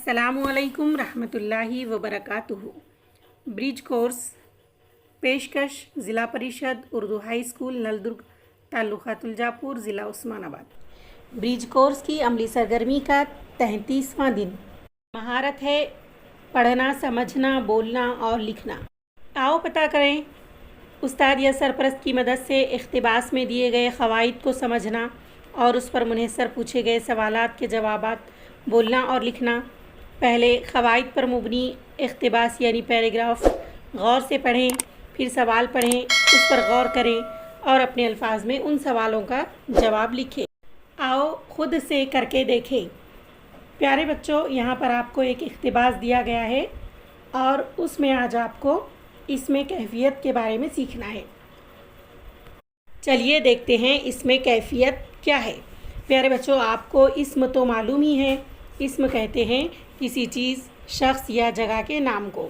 अस्सलामु अलैकुम रहमतुल्लाहि व बरकातुहू। ब्रिज कोर्स पेशकश ज़िला परिषद उर्दू हाई स्कूल नलदुर्ग ताल्लुक़ा तुलजापुर ज़िला उस्मानाबाद। ब्रिज कोर्स की अमली सरगर्मी का 33वां दिन। महारत है पढ़ना, समझना, बोलना और लिखना। आओ पता करें उस्ताद या सरपरस्त की मदद से इख्तिबास में दिए गए क़वाइद को समझना और उस पर मुनहसर पूछे गए सवालात के जवाबात बोलना और लिखना। पहले क़वाइद पर मुबनी इख्तिबास यानी पैराग्राफ गौर से पढ़ें, फिर सवाल पढ़ें, उस पर गौर करें और अपने अल्फाज में उन सवालों का जवाब लिखें। आओ ख़ुद से करके देखें। प्यारे बच्चों, यहाँ पर आपको एक इख्तिबास दिया गया है और उसमें आज आपको इसमें कैफियत के बारे में सीखना है। चलिए देखते हैं इसमें कैफियत क्या है। प्यारे बच्चों, आपको इस्म तो मालूम ही है। इस्म कहते हैं किसी चीज़, शख्स या जगह के नाम को।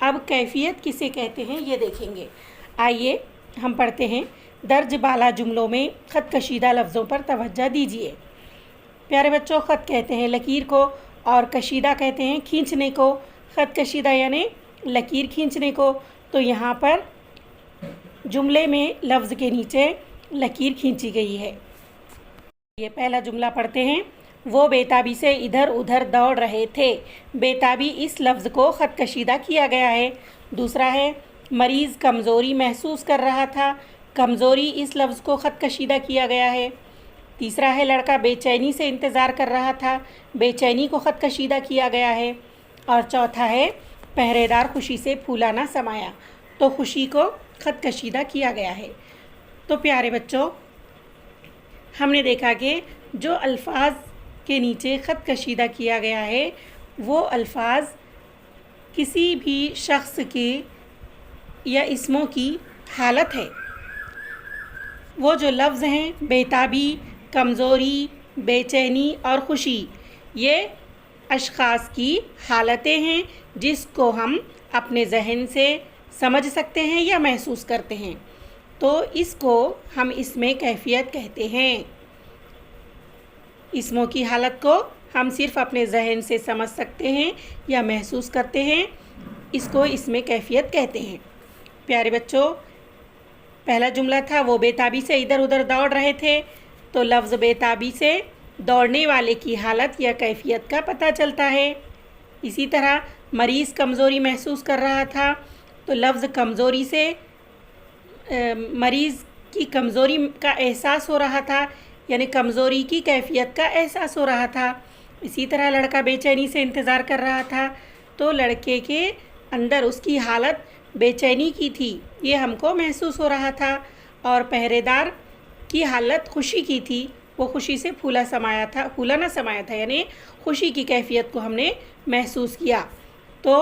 अब कैफियत किसे कहते हैं ये देखेंगे। आइए हम पढ़ते हैं। दर्ज बाला जुमलों में ख़त कशीदा लफ्ज़ों पर तवज्जो दीजिए। प्यारे बच्चों, ख़त कहते हैं लकीर को और कशीदा कहते हैं खींचने को। ख़त कशीदा यानी लकीर खींचने को। तो यहाँ पर जुमले में लफ्ज़ के नीचे लकीर खींची गई है। ये पहला जुमला पढ़ते हैं। वो बेताबी से इधर उधर दौड़ रहे थे। बेताबी इस लफ्ज़ को ख़त कशीदा किया गया है। दूसरा है मरीज़ कमज़ोरी महसूस कर रहा था। कमज़ोरी इस लफ्ज़ को ख़त कशीदा किया गया है। तीसरा है लड़का बेचैनी से इंतज़ार कर रहा था। बेचैनी को ख़त कशीदा किया गया है। और चौथा है पहरेदार खुशी से फूला ना समाया। तो खुशी को ख़त कशीदा किया गया है। तो प्यारे बच्चों, हमने देखा कि जो अल्फाज के नीचे ख़त कशीदा किया गया है वो अल्फाज किसी भी शख्स के या इस्मों की हालत है। वो जो लफ्ज़ हैं बेताबी, कमज़ोरी, बेचैनी और ख़ुशी, ये अशख़ास की हालतें हैं जिसको हम अपने जहन से समझ सकते हैं या महसूस करते हैं। तो इसको हम इसमें कैफियत कहते हैं। इस्मों की हालत को हम सिर्फ़ अपने जहन से समझ सकते हैं या महसूस करते हैं, इसको इसमें कैफियत कहते हैं। प्यारे बच्चों, पहला जुमला था वो बेताबी से इधर उधर दौड़ रहे थे। तो लफ्ज़ बेताबी से दौड़ने वाले की हालत या कैफियत का पता चलता है। इसी तरह मरीज़ कमज़ोरी महसूस कर रहा था। तो लफ्ज़ कमज़ोरी से मरीज़ की कमज़ोरी का एहसास हो रहा था, यानी कमज़ोरी की कैफियत का एहसास हो रहा था। इसी तरह लड़का बेचैनी से इंतज़ार कर रहा था। तो लड़के के अंदर उसकी हालत बेचैनी की थी, ये हमको महसूस हो रहा था। और पहरेदार की हालत खुशी की थी, वो खुशी से फूला ना समाया था, यानी खुशी की कैफियत को हमने महसूस किया। तो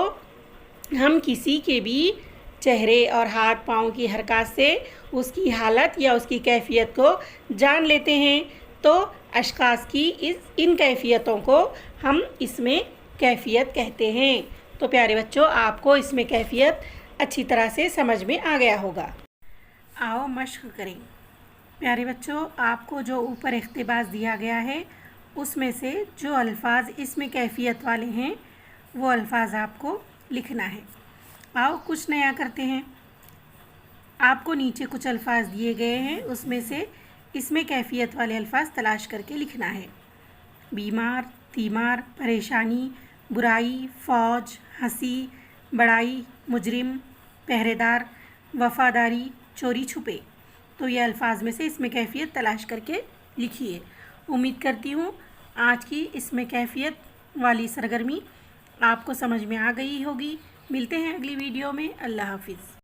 हम किसी के भी चेहरे और हाथ पाँव की हरकत से उसकी हालत या उसकी कैफियत को जान लेते हैं। तो अशख़ास की इन कैफियतों को हम इसमें कैफियत कहते हैं। तो प्यारे बच्चों, आपको इसमें कैफियत अच्छी तरह से समझ में आ गया होगा। आओ मश्क करें। प्यारे बच्चों, आपको जो ऊपर इख्तिबास दिया गया है उसमें से जो अल्फाज इसमें कैफियत वाले हैं वो अल्फाज आपको लिखना है। आओ कुछ नया करते हैं। आपको नीचे कुछ अल्फाज दिए गए हैं, उसमें से इसमें कैफियत वाले अल्फाज तलाश करके लिखना है। बीमार, तीमार, परेशानी, बुराई, फ़ौज, हंसी, बड़ाई, मुजरिम, पहरेदार, वफ़ादारी, चोरी छुपे। तो ये अल्फाज में से इसमें कैफियत तलाश करके लिखिए। उम्मीद करती हूँ आज की इसमें कैफियत वाली सरगर्मी आपको समझ में आ गई होगी। मिलते हैं अगली वीडियो में। अल्लाह हाफिज़।